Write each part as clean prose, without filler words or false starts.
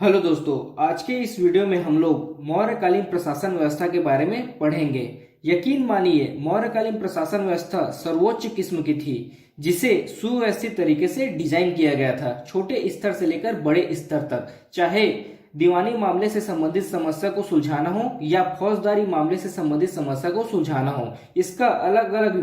Hello दोस्तों, आज के इस वीडियो में हम लोग मौर्यकालीन प्रशासन व्यवस्था के बारे में पढ़ेंगे। यकीन मानिए, मौर्यकालीन प्रशासन व्यवस्था सर्वोच्च किस्म की थी, जिसे सुव्यवस्थित तरीके से डिजाइन किया गया था। छोटे स्तर से लेकर बड़े स्तर तक, चाहे दीवानी मामले से संबंधित समस्या को सुलझाना हो या फौजदारी मामले से संबंधित समस्या को सुलझाना हो, इसका अलग अलग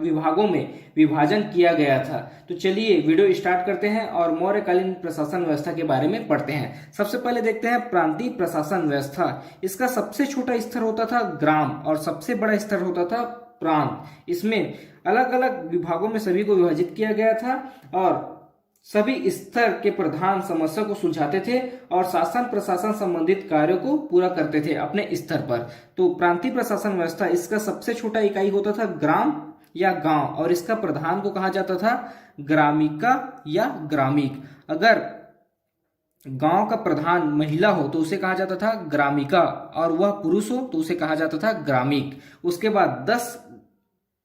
विभागों में विभाजन किया गया था। तो चलिए वीडियो स्टार्ट करते हैं और मौर्यकालीन प्रशासन व्यवस्था के बारे में पढ़ते हैं। सबसे पहले देखते हैं प्रांतीय प्रशासन व्यवस्था। इसका सबसे छोटा स्तर होता था ग्राम और सबसे बड़ा स्तर होता था प्रांत। इसमें अलग अलग विभागों में सभी को विभाजित किया गया था और सभी स्तर के प्रधान समस्या को सुलझाते थे और शासन प्रशासन संबंधित कार्यों को पूरा करते थे अपने स्तर पर। तो प्रांतीय प्रशासन व्यवस्था, इसका सबसे छोटा इकाई होता था ग्राम या गांव और इसका प्रधान को कहा जाता था ग्रामिका या ग्रामीक। अगर गांव का प्रधान महिला हो तो उसे कहा जाता था ग्रामिका और वह पुरुष हो तो उसे कहा जाता था ग्रामीक। उसके बाद 10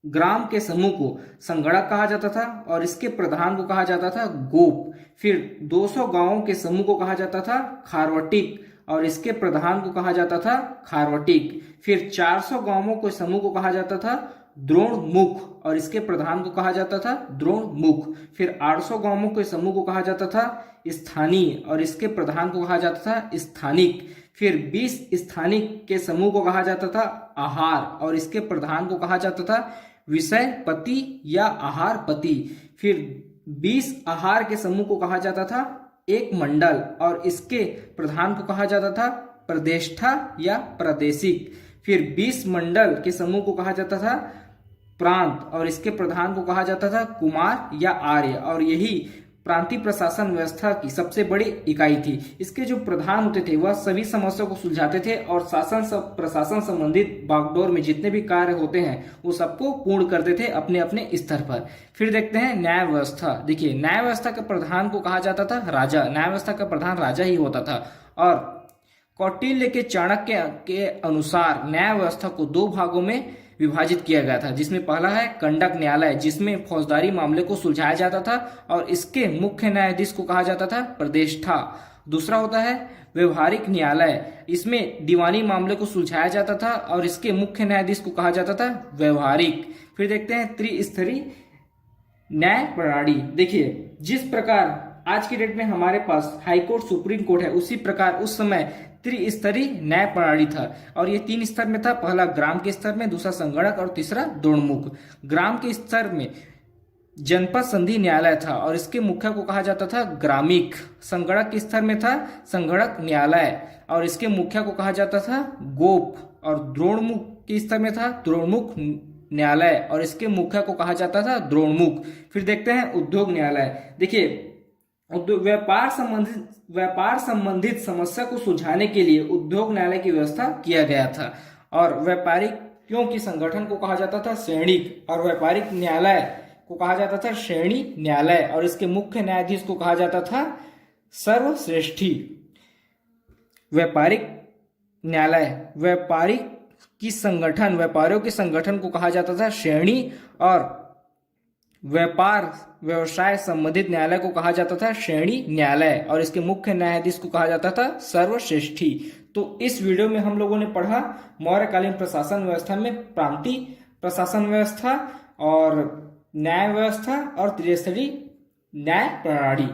ग्राम के समूह को संगणक कहा जाता था और इसके प्रधान को कहा जाता था गोप। फिर 200 गांवों के समूह को कहा जाता था खारवटिक और इसके प्रधान को कहा जाता था खारवटिक। फिर 400 गांवों के समूह को कहा जाता था द्रोणमुख और इसके प्रधान को कहा जाता था द्रोणमुख। फिर 800 गांवों के समूह को कहा जाता था स्थानीय और इसके प्रधान को कहा जाता था स्थानिक। फिर 20 स्थानिक के समूह को कहा जाता था आहार और इसके प्रधान को कहा जाता था विषयपति या आहारपति। फिर 20 आहार के समूह को कहा जाता था एक मंडल और इसके प्रधान को कहा जाता था प्रदेष्ठा या प्रादेशिक। फिर 20 मंडल के समूह को कहा जाता था प्रांत और इसके प्रधान को कहा जाता था कुमार या आर्य और यही प्रांतीय प्रशासन व्यवस्था की सबसे बड़ी इकाई थी। इसके जो प्रधान होते थे वह सभी समस्याओं को सुलझाते थे और प्रशासन संबंधित बागडोर में जितने भी कार्य होते हैं वो सबको पूर्ण करते थे अपने अपने स्तर पर। फिर देखते हैं न्याय व्यवस्था। देखिए, न्याय व्यवस्था के प्रधान को कहा जाता था राजा। न्याय व्यवस्था का प्रधान राजा ही होता था और कौटिल्य के चाणक्य के अनुसार न्याय व्यवस्था को 2 भागों में विभाजित किया गया था, जिसमें पहला है कंडक न्यायालय, जिसमें फौजदारी मामले को सुलझाया जाता था और इसके मुख्य न्यायाधीश को कहा जाता था प्रदेष्ठा। दूसरा होता है व्यवहारिक न्यायालय, इसमें दीवानी मामले को सुलझाया जाता था और इसके मुख्य न्यायाधीश को कहा जाता था व्यवहारिक। फिर देखते हैं त्रिस्तरीय न्याय प्रणाली। देखिए, जिस प्रकार आज की डेट में हमारे पास हाई कोर्ट सुप्रीम कोर्ट है, उसी प्रकार उस समय त्रिस्तरीय न्याय प्रणाली था और ये 3 स्तर में था। पहला ग्राम के स्तर में, दूसरा संगणक और तीसरा द्रोणमुख। ग्राम के स्तर में जनपद संधि न्यायालय था और इसके मुख्य को कहा जाता था ग्रामीक। संगणक के स्तर में था संगणक न्यायालय और इसके मुख्य को कहा जाता था गोप और द्रोणमुख के स्तर में था द्रोणमुख न्यायालय और इसके मुख्य को कहा जाता था द्रोणमुख। फिर देखते हैं उद्योग न्यायालय। देखिए, व्यापार संबंधित समस्या को सुलझाने के लिए उद्योग न्यायालय की व्यवस्था किया गया था और व्यापारियों की संगठन को कहा जाता था सैनिक और व्यापारिक न्यायालय को कहा जाता था श्रेणी न्यायालय और इसके मुख्य न्यायाधीश को कहा जाता था सर्वश्रेष्ठी। व्यापारिक न्यायालय, व्यापारियों के संगठन को कहा जाता था श्रेणी और व्यवसाय संबंधित न्यायालय को कहा जाता था श्रेणी न्यायालय और इसके मुख्य न्यायाधीश को कहा जाता था सर्वश्रेष्ठी। तो इस वीडियो में हम लोगों ने पढ़ा मौर्यकालीन प्रशासन व्यवस्था में प्रांतीय प्रशासन व्यवस्था और न्याय व्यवस्था और त्रिस्तरीय न्याय प्रणाली।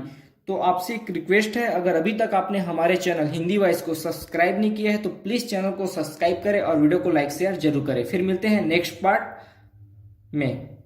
तो आपसे एक रिक्वेस्ट है, अगर अभी तक आपने हमारे चैनल हिंदी वॉइस को सब्सक्राइब नहीं किया है तो प्लीज चैनल को सब्सक्राइब करें और वीडियो को लाइक शेयर जरूर करें। फिर मिलते हैं नेक्स्ट पार्ट में।